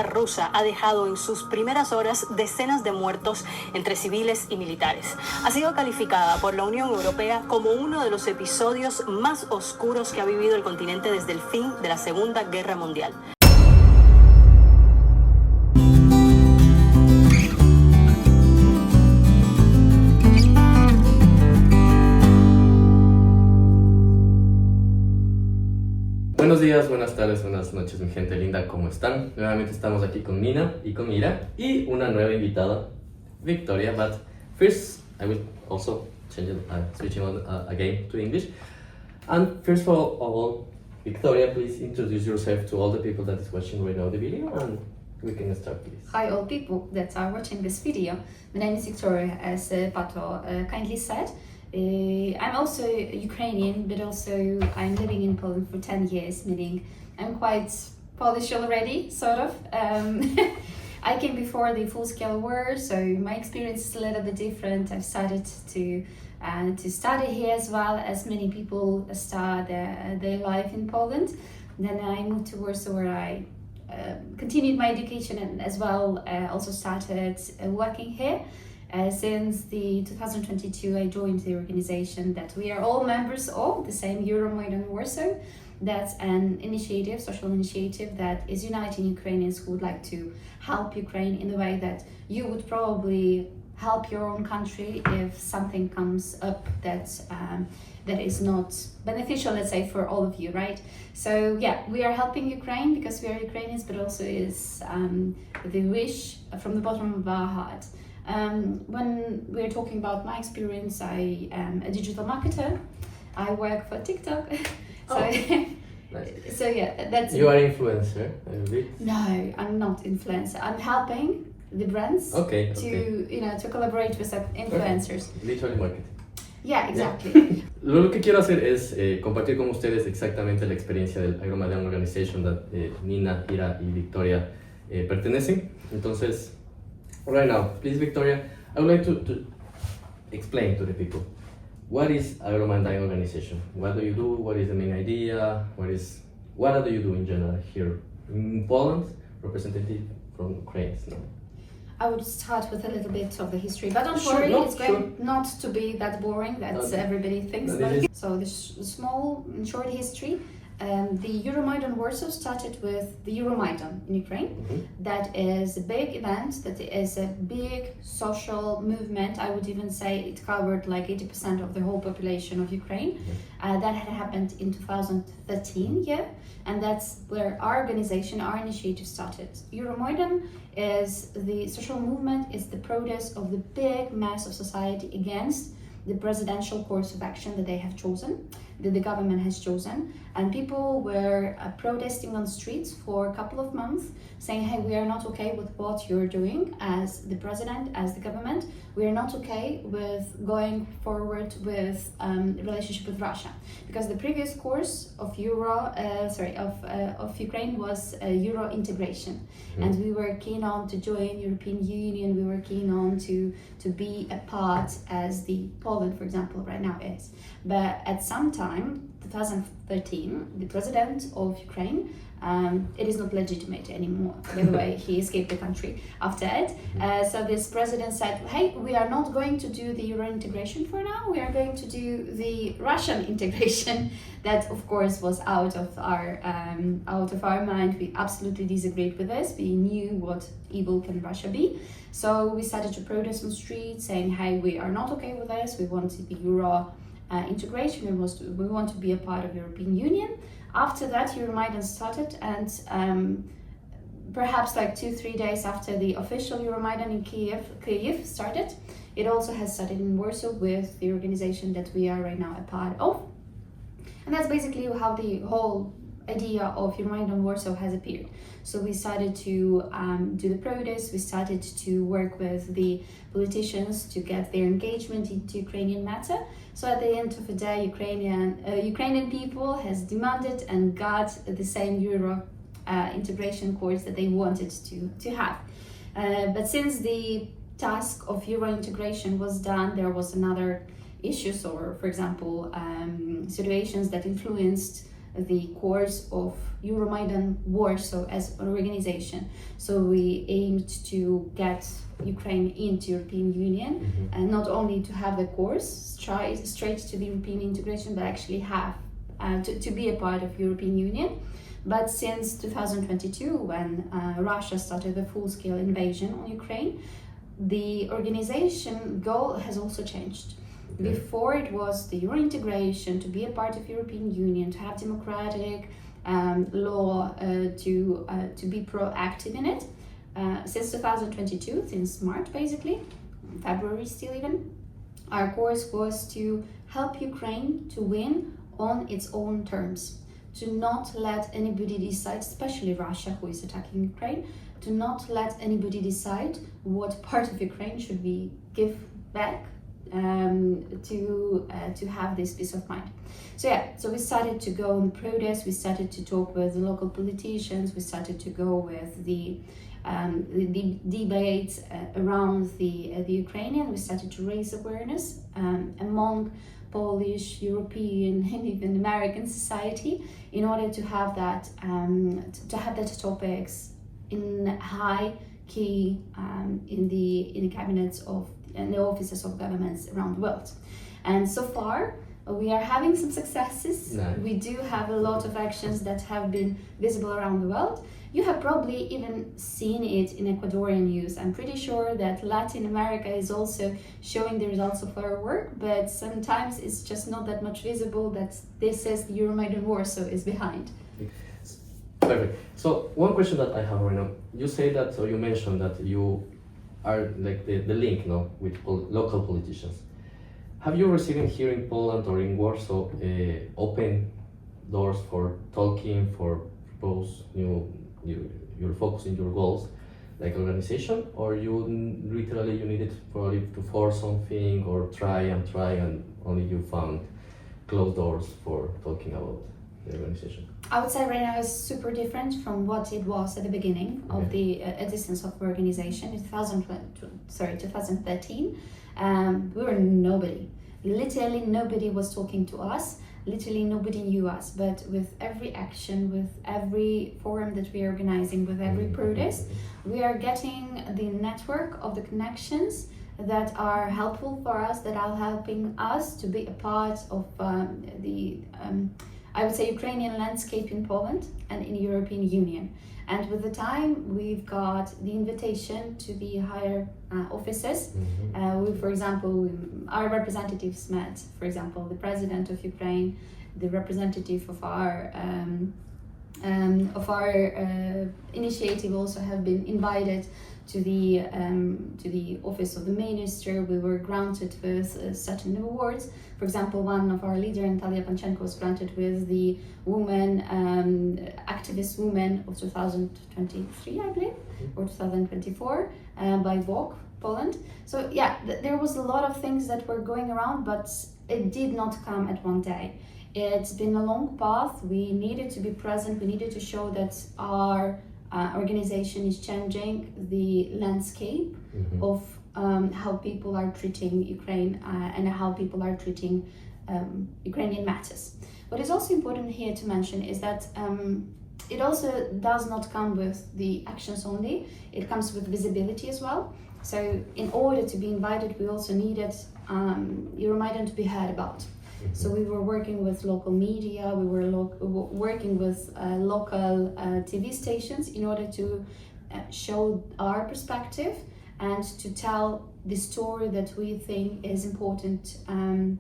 militar rusa ha dejado en sus primeras horas decenas de muertos entre civiles y militares. Ha sido calificada por la Unión Europea como uno de los episodios más oscuros que ha vivido el continente desde el fin de la Segunda Guerra Mundial. Buenos días, buenas tardes, buenas noches, mi gente linda, ¿cómo están? Nuevamente estamos aquí con Nina y con Mira y una nueva invitada, Victoria. But first, I will also change it, switching on again to English. And first of all, Victoria, please introduce yourself to all the people that is watching right now the video, and we can start, please. Hi, all people that are watching this video. My name is Victoria, as Pato kindly said. I'm also Ukrainian, but also I'm living in Poland for 10 years, meaning I'm quite Polish already, sort of. I came before the full-scale war, so my experience is a little bit different. I've started to study here as well, as many people start their life in Poland. Then I moved to Warsaw, where I continued my education and as well also started working here. Since the 2022, I joined the organization that we are all members of, the same Euromaidan Warsaw. That's an initiative, social initiative that is uniting Ukrainians who would like to help Ukraine in the way that you would probably help your own country if something comes up that is not beneficial, let's say, for all of you, right? So yeah, we are helping Ukraine because we are Ukrainians, but also is the wish from the bottom of our heart. When we're talking about my experience, I am a digital marketer. I work for TikTok. Nice. So yeah, that's You are influencer, a bit? No, I'm not influencer. I'm helping the brands to collaborate with influencers. Okay. Literally marketing. Yeah, exactly. Yeah. Lo que quiero hacer es compartir con ustedes exactamente la experiencia del Euromaidan Organization that Nina, Ira y Victoria pertenecen. Entonces, right now, please, Victoria, I would like to explain to the people what is Euromaidan organization. What do you do? What is the main idea? What do you do in general here in Poland, representative from Ukraine? No? I would start with a little bit of the history, but don't worry, it's going not to be that boring that everybody thinks about it. So the small and short history. The Euromaidan Warsaw started with the Euromaidan in Ukraine. Mm-hmm. That is a big event, that is a big social movement. I would even say it covered like 80% of the whole population of Ukraine. Mm-hmm. That had happened in 2013, and that's where our organization, our initiative started. Euromaidan is the social movement, is the protest of the big mass of society against the presidential course of action that they have chosen, that the government has chosen, and people were protesting on streets for a couple of months, saying, hey, we are not okay with what you're doing as the president, as the government. We are not okay with going forward with relationship with Russia, because the previous course of Ukraine was Euro integration, and we were keen on to join European Union. We were keen on to be a part as the Poland, for example, right now is. But at some time, 2013, the president of Ukraine, it is not legitimate anymore. By the way, he escaped the country after it. So this president said, hey, we are not going to do the Euro integration for now. We are going to do the Russian integration. That, of course, was out of our mind. We absolutely disagreed with this. We knew what evil can Russia be. So we started to protest on the streets, saying, hey, we are not okay with this. We want the Euro integration. We want to be a part of European Union. After that, Euromaidan started, and perhaps like 2-3 days after the official Euromaidan in Kyiv started, it also has started in Warsaw with the organization that we are right now a part of. And that's basically how the whole idea of Euromaidan Warsaw has appeared. So we started to do the protests, we started to work with the politicians to get their engagement into Ukrainian matter. So at the end of the day, Ukrainian people has demanded and got the same Euro integration course that they wanted to have. But since the task of Euro integration was done, there was another issues or, for example, situations that influenced the course of Euromaidan Warsaw as an organization. So we aimed to get Ukraine into European Union, and not only to have the course straight to the European integration, but actually have to be a part of European Union. But since 2022, when Russia started the full-scale invasion on Ukraine, the organization goal has also changed. Okay. Before it was the Euro integration, to be a part of European Union, to have democratic law, to be proactive in it. Since 2022, since March basically, February still even, our course was to help Ukraine to win on its own terms. To not let anybody decide, especially Russia who is attacking Ukraine, to not let anybody decide what part of Ukraine should we give back to have this peace of mind. So we started to go on protests, we started to talk with the local politicians, we started to go with the debates around the Ukrainian. We started to raise awareness among Polish, European, and even American society in order to have that topics in high key in the cabinets of and the offices of governments around the world. And so far we are having some successes. Nice. We do have a lot of actions that have been visible around the world. You have probably even seen it in Ecuadorian news. I'm pretty sure that Latin America is also showing the results of our work, but sometimes it's just not that much visible that this is the Euromaidan Warsaw is behind. Perfect. So one question that I have right now, you say that, so you mentioned that you are like the link, no, with local politicians. Have you received here in Poland or in Warsaw open doors for talking, for propose you're focusing your goals like organization, or you literally you needed probably to force something or try and only you found closed doors for talking about the organization? I would say right now is super different from what it was at the beginning of the existence of the organization in 2013. We were nobody. Literally nobody was talking to us. Literally nobody knew us. But with every action, with every forum that we are organizing, with every protest, we are getting the network of the connections that are helpful for us, that are helping us to be a part of I would say Ukrainian landscape in Poland and in European Union. And with the time, we've got the invitation to the higher offices. For example, our representatives met, for example, the president of Ukraine, the representative of our initiative also have been invited to the office of the minister. We were granted with certain awards. For example, one of our leader, Natalia Panchenko, was granted with the woman activist woman of 2023, I believe, or 2024 by Vogue Poland. So yeah, there was a lot of things that were going around, but it did not come at one day. It's been a long path. We needed to be present. We needed to show that our organization is changing the landscape of how people are treating Ukraine and how people are treating Ukrainian matters. What is also important here to mention is that it also does not come with the actions only, it comes with visibility as well. So in order to be invited, we also needed Euromaidan to be heard about. So we were working with local media, we were working with local TV stations in order to show our perspective and to tell the story that we think is important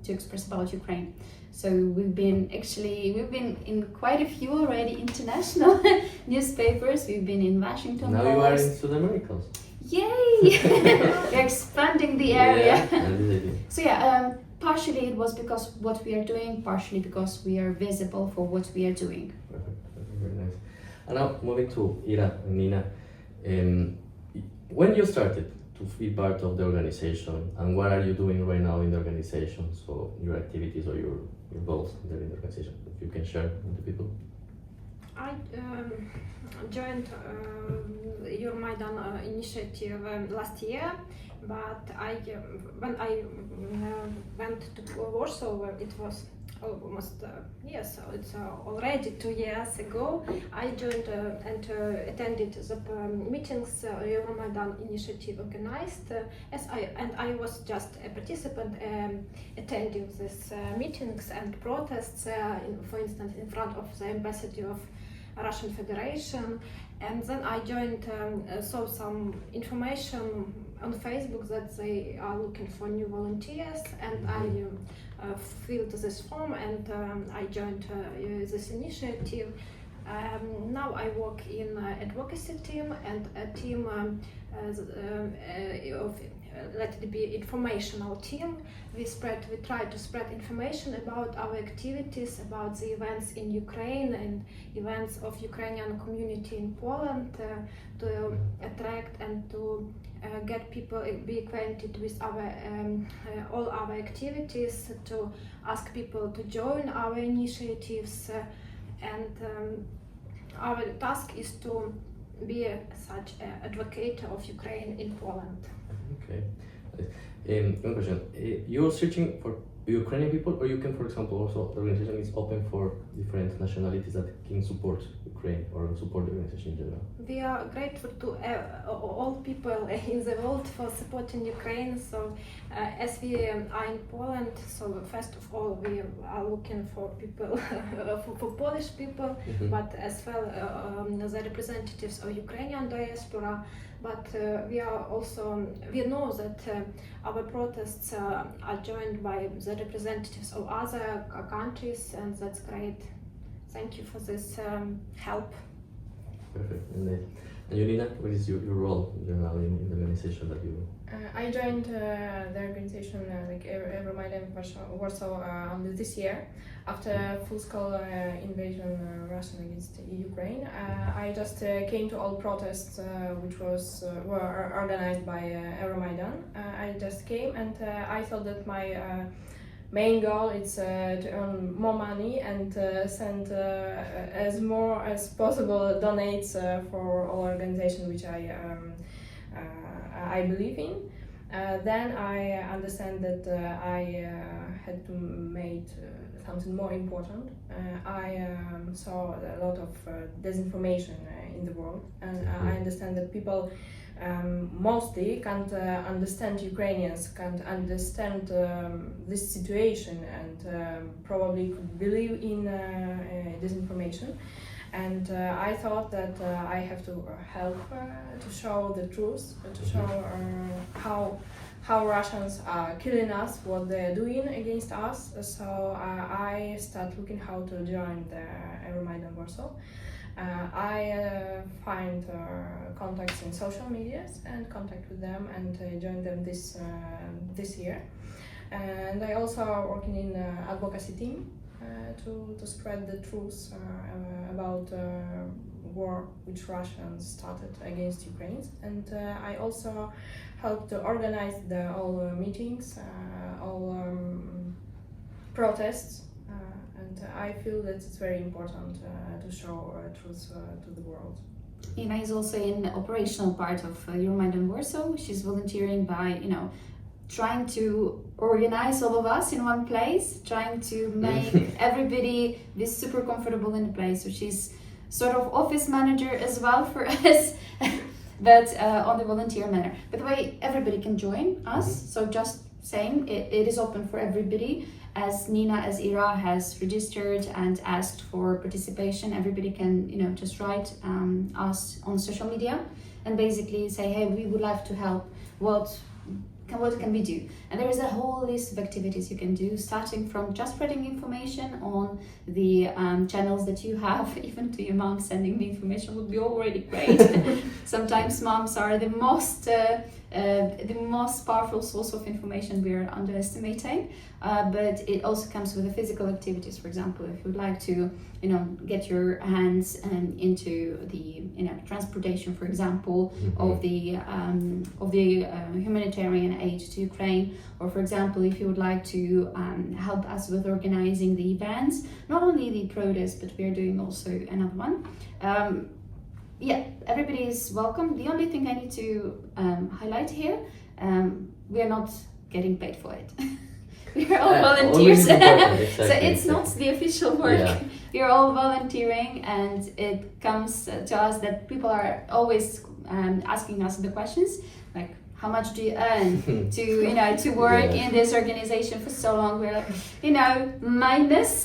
to express about Ukraine. So we've been in quite a few already international newspapers. We've been in Washington Post. Now you are in South America. Yay! We're expanding the area. So yeah, partially it was because what we are doing, partially because we are visible for what we are doing. Perfect. Very nice. And now moving to Ira and Nina, when you started to be part of the organization, and what are you doing right now in the organization? So your activities or your goals in the organization, if you can share with the people. I joined Euromaidan initiative last year, but when I went to Warsaw, it was almost yes, so it's already 2 years ago. I joined and attended the meetings Euromaidan initiative organized. I was just a participant attending these meetings and protests. For instance, in front of the embassy of Russian Federation, and then I joined. Saw some information on Facebook that they are looking for new volunteers, and I filled this form and I joined this initiative. Now I work in advocacy team and a team of let it be informational team. We try to spread information about our activities, about the events in Ukraine and events of Ukrainian community in Poland, to attract and to get people be acquainted with our all our activities, to ask people to join our initiatives, and our task is to be such an advocate of Ukraine in Poland. Okay. One question. You're searching for Ukrainian people, or you can, for example, also the organization is open for different nationalities that can support Ukraine or support the organization in general? We are grateful to all people in the world for supporting Ukraine. So as we are in Poland, so first of all we are looking for people, for Polish people, but as well the representatives of Ukrainian diaspora. But we know that our protests are joined by the representatives of other countries, and that's great. Thank you for this help. Perfect. And Julina, what is your role in general in the organization that you? I joined the organization like Euromaidan Warsaw only this year, after full-scale invasion Russia against Ukraine. I just came to all protests which were organized by Euromaidan. I just came and I thought that my main goal is to earn more money and send as more as possible donates for all organizations which I believe in. Then I understand that I had to make something more important. I saw a lot of disinformation in the world, and I understand that people mostly can't understand Ukrainians, can't understand this situation, and probably could believe in disinformation. And I thought that I have to help to show the truth, to show how Russians are killing us, what they're doing against us. So I start looking how to join the Euromaidan Warsaw. I find contacts in social medias and contact with them and join them this year. And I also working in advocacy team to spread the truth about war which Russians started against Ukraine. And I also help to organize all meetings, all protests. And I feel that it's very important to show truth to the world. Ina is also an operational part of Euromaidan Warsaw. She's volunteering by, trying to organize all of us in one place, trying to make everybody be super comfortable in the place. So she's sort of office manager as well for us, but on the volunteer manner. By the way, everybody can join us. So just saying, it is open for everybody. As Nina, as Ira has registered and asked for participation, everybody can, just write us on social media and basically say, hey, we would like to help. What can we do? And there is a whole list of activities you can do, starting from just spreading information on the channels that you have. Even to your mom, sending the information would be already great. Sometimes moms are the most powerful source of information we are underestimating, but it also comes with the physical activities. For example, if you'd like to get your hands into the transportation, for example, of the humanitarian aid to Ukraine, or for example, if you would like to help us with organizing the events, not only the protests, but we are doing also another one. Everybody is welcome. The only thing I need to highlight here, we are not getting paid for it. We are all Always volunteers. important, So exactly, it's not the official work. Yeah. We are all volunteering, and it comes to us that people are always asking us the questions like, how much do you earn to work Yeah. in this organization for so long? We're like, minus.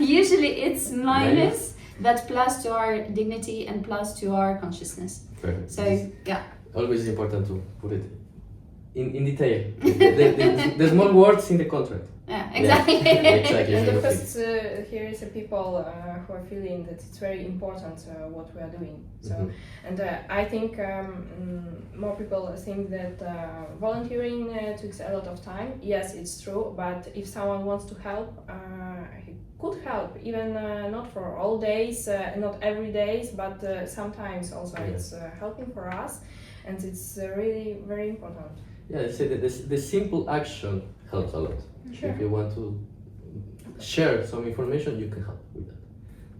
Usually it's minus, but plus to our dignity and plus to our consciousness. Perfect. So yeah. Always important to put it in detail. The small words in the contract. Yeah, exactly. Yeah, exactly. And because here is a people who are feeling that it's very important what we are doing. So, and I think more people think that volunteering takes a lot of time. Yes, it's true. But if someone wants to help, he could help. Even not for all days, not every days, but sometimes also it's helping for us, and it's really very important. Yeah, I say that the simple action helps a lot. Sure. If you want to share some information, you can help with that.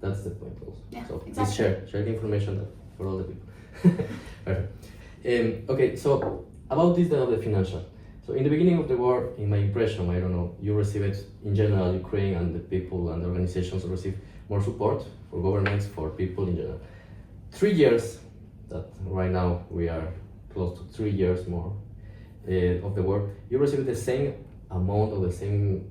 That's the point also. Yeah, So exactly. please share the information for all the people. Perfect. Okay, so about this of the financial. So in the beginning of the war, in my impression, I don't know, you received in general, Ukraine and the people and the organizations receive more support for governments, for people in general. 3 years, that right now we are close to 3 years more of the war, you receive the same amount or the same,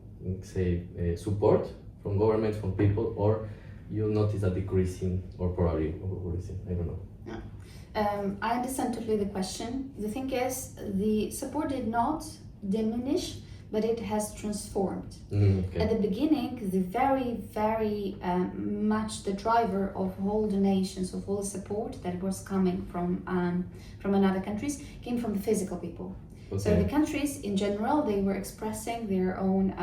support from governments, from people, or you notice a decreasing or probably increasing? I don't know. I understand totally the question. The thing is, the support did not diminish, but it has transformed. Okay. At the beginning, the very much the driver of all donations, of all the support that was coming from another countries came from the physical people. So the countries in general, they were expressing their own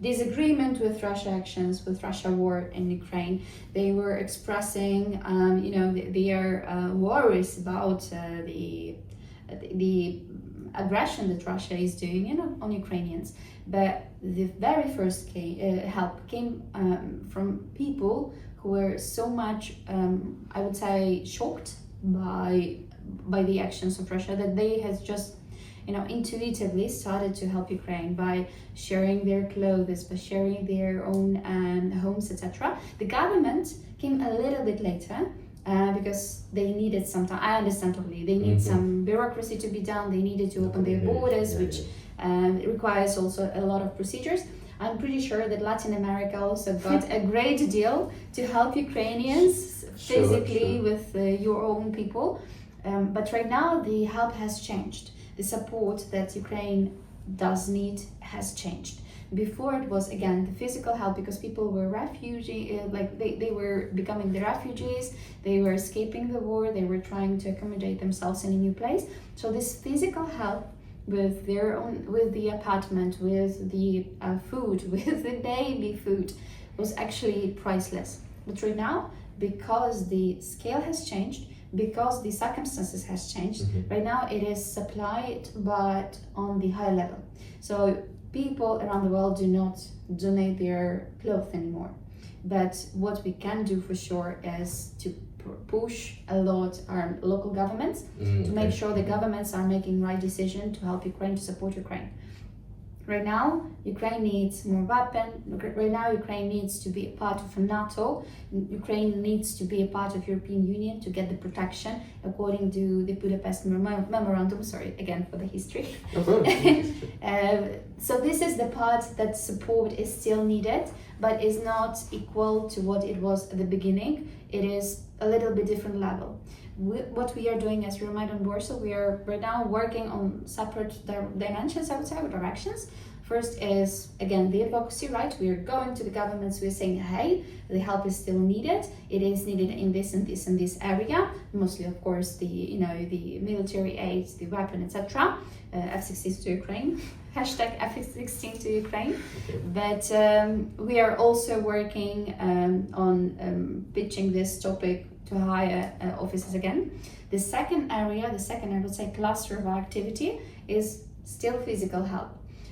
disagreement with Russia actions, with Russia war in Ukraine. They were expressing, their worries about the aggression that Russia is doing, on Ukrainians. But the very first help came from people who were so much, I would say, shocked by the actions of Russia that they has just intuitively started to help Ukraine by sharing their clothes, by sharing their own homes, etc. The government came a little bit later because they needed some time. I understand totally. They need some bureaucracy to be done. They needed to open their borders, which requires also a lot of procedures. I'm pretty sure that Latin America also got a great deal to help Ukrainians physically with your own people. But right now the help has changed. The support that Ukraine does need has changed. Before it was again the physical help because people were refugees, they were becoming the refugees, they were escaping the war, they were trying to accommodate themselves in a new place. So this physical help with the apartment, with the food, with the daily food was actually priceless. But right now, because the scale has changed, because the circumstances has changed, right now it is supplied but on the high level. So people around the world do not donate their clothes anymore. But what we can do for sure is to push a lot our local governments to make sure the governments are making right decision to help Ukraine, to support Ukraine. Right now, Ukraine needs more weapons. Right now, Ukraine needs to be a part of NATO. Ukraine needs to be a part of European Union to get the protection according to the Budapest Memorandum. Sorry, again for the history. No problem. So this is the part that support is still needed, but is not equal to what it was at the beginning. It is a little bit different level. What we are doing as Euromaidan Warsaw, we are right now working on separate dimensions, I would say, or directions. First is, again, the advocacy, right? We are going to the governments, we're saying, hey, the help is still needed. It is needed in this and this and this area. Mostly, of course, the military aid, the weapon, etc. F-16 to Ukraine. Hashtag F-16 to Ukraine. Okay. But we are also working on pitching this topic to higher offices again. The second area, I would say, cluster of our activity is still physical help.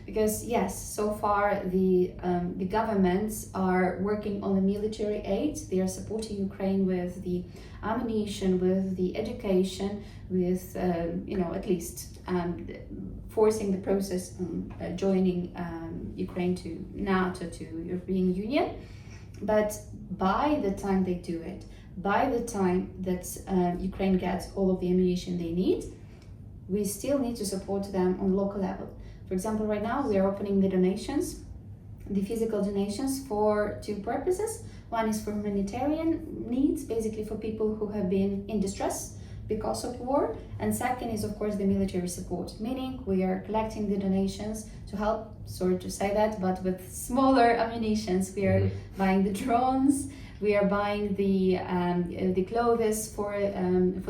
because yes, so far the governments are working on the military aid. They are supporting Ukraine with the ammunition, with the education, with at least forcing the process on joining Ukraine to NATO, to European Union. But by the time they do it, by the time that Ukraine gets all of the ammunition they need, we still need to support them on local level. For example, right now we are opening the donations, the physical donations, for two purposes. One is for humanitarian needs, basically for people who have been in distress because of war, and second is of course the military support, meaning we are collecting the donations to help, sorry to say that, but with smaller ammunitions. We are buying the drones, we are buying the clothes for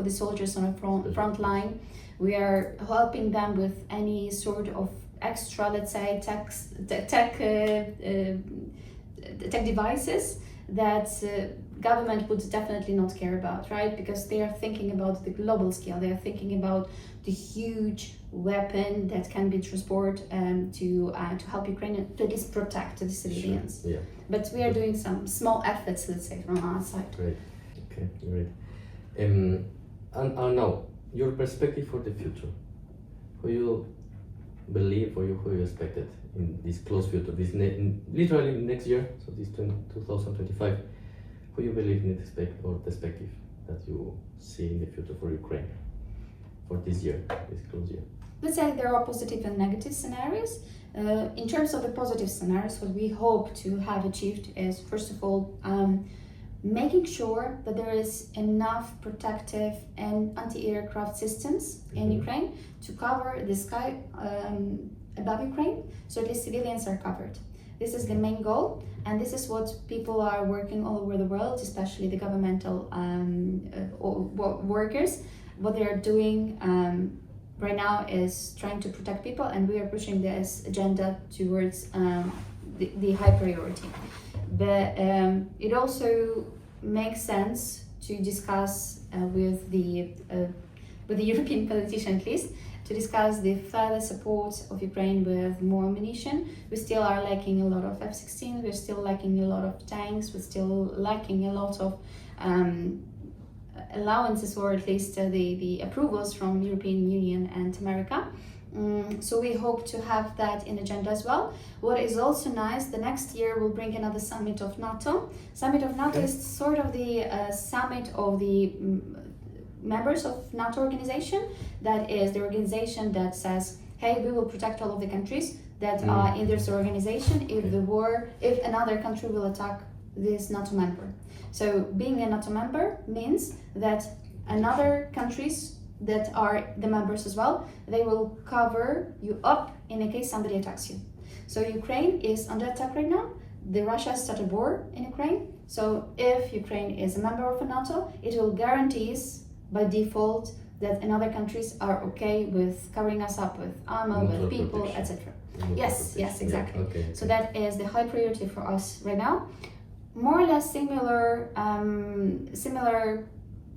the soldiers on the front line. We are helping them with any sort of extra, let's say, tech devices that government would definitely not care about, right? Because they are thinking about the global scale. They are thinking about the huge weapon that can be transported to help Ukraine to at least protect the civilians. Sure. Yeah. But we are doing some small efforts, let's say, from our side. Great. Okay, great. And now, your perspective for the future. Who you believe or who you expected in this close future, this literally next year, so this 2025, who you believe in or perspective that you see in the future for Ukraine for this year, this close year? Let's say there are positive and negative scenarios. In terms of the positive scenarios, what we hope to have achieved is, first of all, making sure that there is enough protective and anti-aircraft systems in Ukraine to cover the sky above Ukraine, so at least civilians are covered. This is the main goal, and this is what people are working all over the world, especially the governmental workers. What they are doing right now is trying to protect people, and we are pushing this agenda towards the high priority. But it also makes sense to discuss with the European politicians, at least, to discuss the further support of Ukraine with more ammunition. We still are lacking a lot of F-16, we're still lacking a lot of tanks, we're still lacking a lot of allowances, or at least the approvals from European Union and America. So we hope to have that in agenda as well. What is also nice, the next year we'll bring another summit of NATO. Summit of NATO is sort of the summit of the members of NATO organization. That is the organization that says, hey, we will protect all of the countries that are in this organization if another country will attack this NATO member. So being a NATO member means that another countries that are the members as well, they will cover you up in a case somebody attacks you. So Ukraine is under attack right now. Russia started war in Ukraine. So if Ukraine is a member of NATO, it will guarantees by default that another countries are okay with covering us up with armor, with people, etc. Yes, exactly. Yeah, okay. So that is the high priority for us right now. More or less similar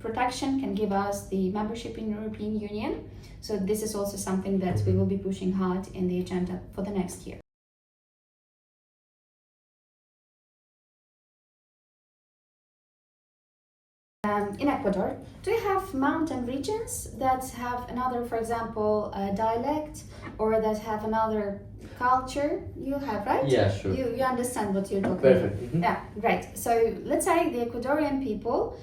protection can give us the membership in European Union. So this is also something that we will be pushing hard in the agenda for the next year. In Ecuador, do you have mountain regions that have another, for example, dialect, or that have another culture? You have, right? Yeah, sure. You understand what you're talking Perfect. about. Yeah, great. So let's say the Ecuadorian people,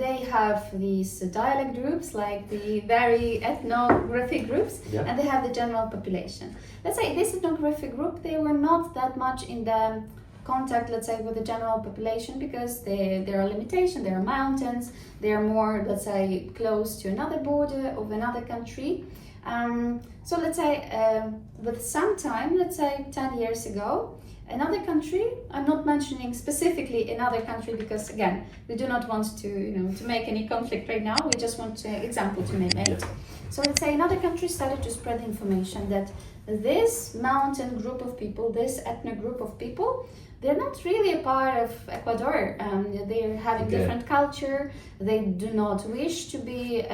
they have these dialect groups, like the very ethnographic groups, and they have the general population. Let's say this ethnographic group, they were not that much in the contact, let's say, with the general population, because there are limitations, there are mountains, they are more, let's say, close to another border of another country. So let's say with some time, let's say 10 years ago, another country, I'm not mentioning specifically another country because again, we do not want to make any conflict right now, we just want an example to make it. So let's say another country started to spread information that this mountain group of people, this ethnic group of people, they're not really a part of Ecuador. They're having Okay. different culture. They do not wish to be,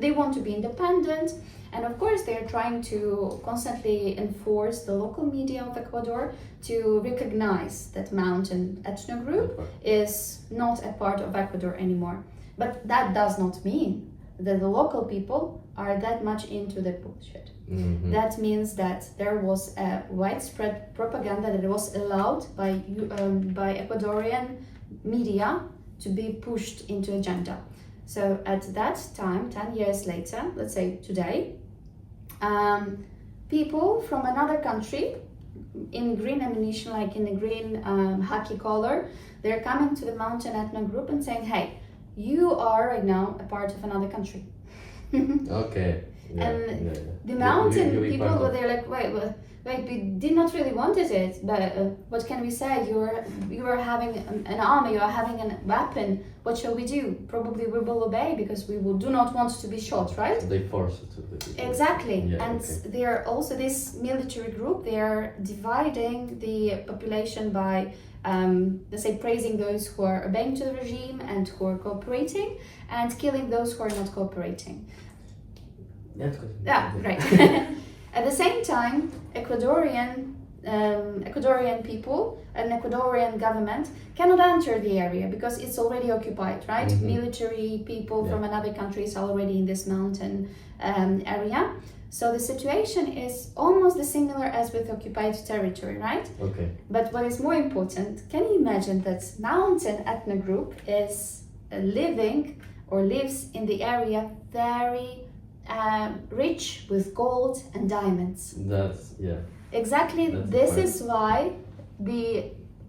they want to be independent. And of course, they're trying to constantly enforce the local media of Ecuador to recognize that mountain ethno group is not a part of Ecuador anymore. But that does not mean that the local people are that much into the bullshit. Mhm. That means that there was a widespread propaganda that was allowed by Ecuadorian media to be pushed into agenda. So at that time, 10 years later, let's say today, people from another country in green ammunition, like in a green khaki color, they're coming to the mountain ethno group and saying, hey, you are right now a part of another country. Okay. Yeah, And yeah. The mountain You be people, part of- they're like, wait, we did not really wanted it, but what can we say? You are having an army, you are having a weapon. What shall we do? Probably we will obey because we do not want to be shot, right? They force it to the people. Exactly, Yeah, and okay. they are also this military group. They are dividing the population by, let's say, praising those who are obeying to the regime and who are cooperating, and killing those who are not cooperating. That's good. Yeah, right. At the same time, Ecuadorian people and Ecuadorian government cannot enter the area because it's already occupied, right? Mhm. Military people Yeah. from another country is already in this mountain area. So the situation is almost similar as with occupied territory, right? Okay. But what is more important, can you imagine that mountain ethno group is living or lives in the area very rich with gold and diamonds? That's, yeah. Exactly, That's this the is why the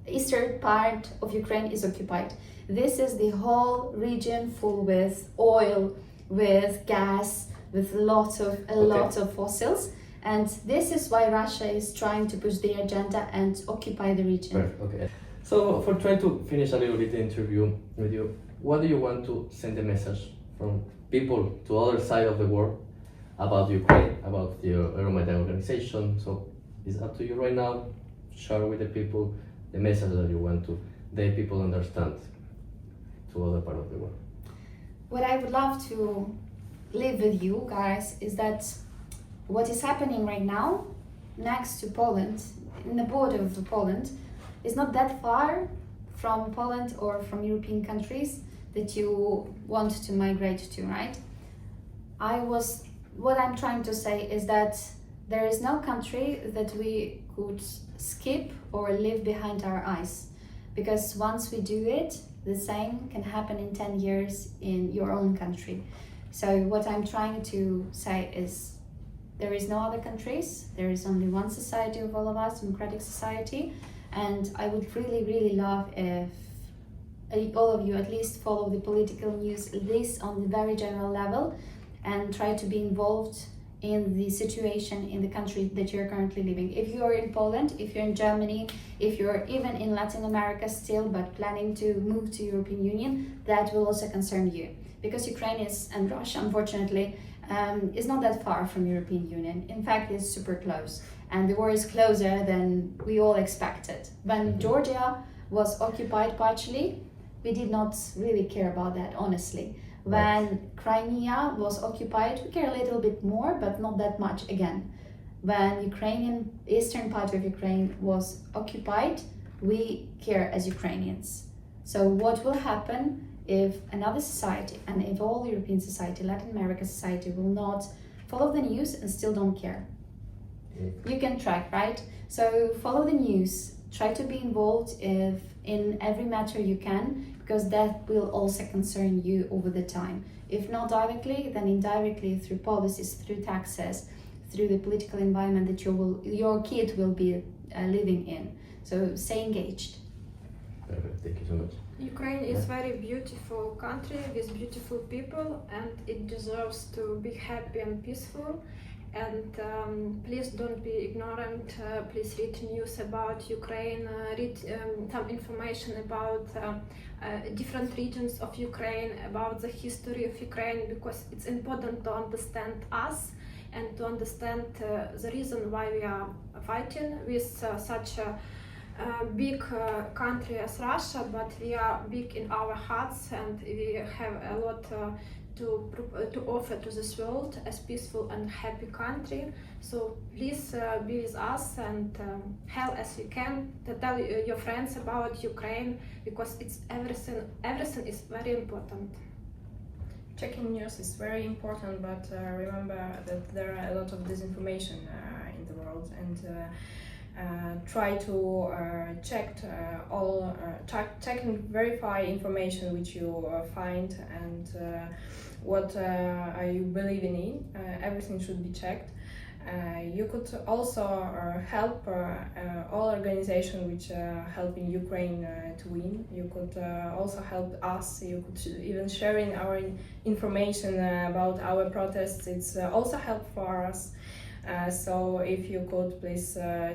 eastern part of Ukraine is occupied. This is the whole region full with oil, with gas, with a lot of fossils. And this is why Russia is trying to push their agenda and occupy the region. Perfect. Okay. So for trying to finish a little bit the interview with you, what do you want to send a message from people to other side of the world about Ukraine, about the Euromaidan organization? So it's up to you right now. Share with the people the message that you want to the people understand to other part of the world. What I would love to leave with you guys is that what is happening right now next to Poland, in the border of Poland, is not that far from Poland or from European countries that you want to migrate to, right? What I'm trying to say is that there is no country that we could skip or leave behind our eyes, because once we do it, the same can happen in 10 years in your own country. So what I'm trying to say is there is no other countries, there is only one society of all of us, democratic society, and I would really, really love if all of you at least follow the political news, at least on the very general level, and try to be involved in the situation in the country that you're currently living. If you're in Poland, if you're in Germany, if you're even in Latin America still but planning to move to European Union, that will also concern you. Because Ukraine and Russia, unfortunately, is not that far from European Union. In fact, it's super close. And the war is closer than we all expected. When Georgia was occupied partially, we did not really care about that, honestly. When Crimea was occupied, we care a little bit more, but not that much again. When eastern part of Ukraine was occupied, we care as Ukrainians. So what will happen if another society, and if all European society, Latin America society, will not follow the news and still don't care? You can track, right? So follow the news, try to be involved in every matter you can, because that will also concern you over the time. If not directly, then indirectly through policies, through taxes, through the political environment that your kid will be living in. So stay engaged. Perfect. Thank you so much. Ukraine is very beautiful country with beautiful people, and it deserves to be happy and peaceful. And please don't be ignorant. Please read news about Ukraine. Read some information about different regions of Ukraine, about the history of Ukraine, because it's important to understand us and to understand the reason why we are fighting with such big country as Russia, but we are big in our hearts, and we have a lot to offer to this world as peaceful and happy country. So please be with us and help as you can to tell your friends about Ukraine, because it's everything is very important. Checking news is very important, but remember that there are a lot of disinformation in the world, and try to check and verify information which you find, and what are you believing in. Everything should be checked. You could also help all organizations which are helping Ukraine to win. You could also help us. You could even sharing our information about our protests. It's also help for us. So if you could please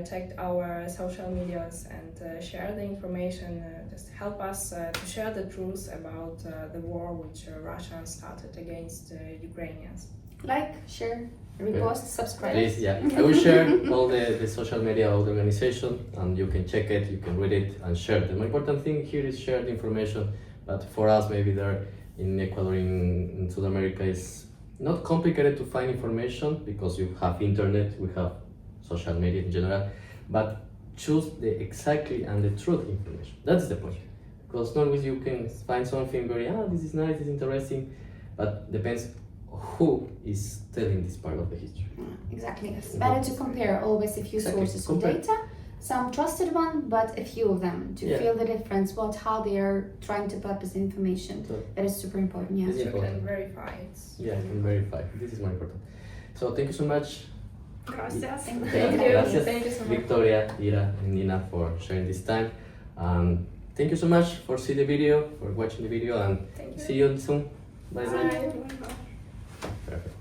check our social medias and share the information, just help us to share the truth about the war which Russia started against Ukrainians. Like, share, repost, subscribe. Please, yeah. I will share all the social media of the organization, and you can check it, you can read it and share. The most important thing here is share the information, but for us maybe there in Ecuador, in South America, is not complicated to find information because you have internet, we have social media in general, but choose the exactly and the truth information. That's the point. Because not always you can find something very, this is nice, this is interesting, but depends who is telling this part of the history. Exactly. It's better to compare always a few sources of data, some trusted one, but a few of them to feel the difference, how they are trying to purpose the information. So that is super important. Yeah. You can verify it. Yeah, you can verify. This is more important. So thank you so much. Gracias. Thank you. Gracias, Thank you so much. Victoria, Ira, and Nina for sharing this time. Thank you so much for seeing the video, for watching the video, and Thank you. see you soon. Bye bye. Bye. Perfect.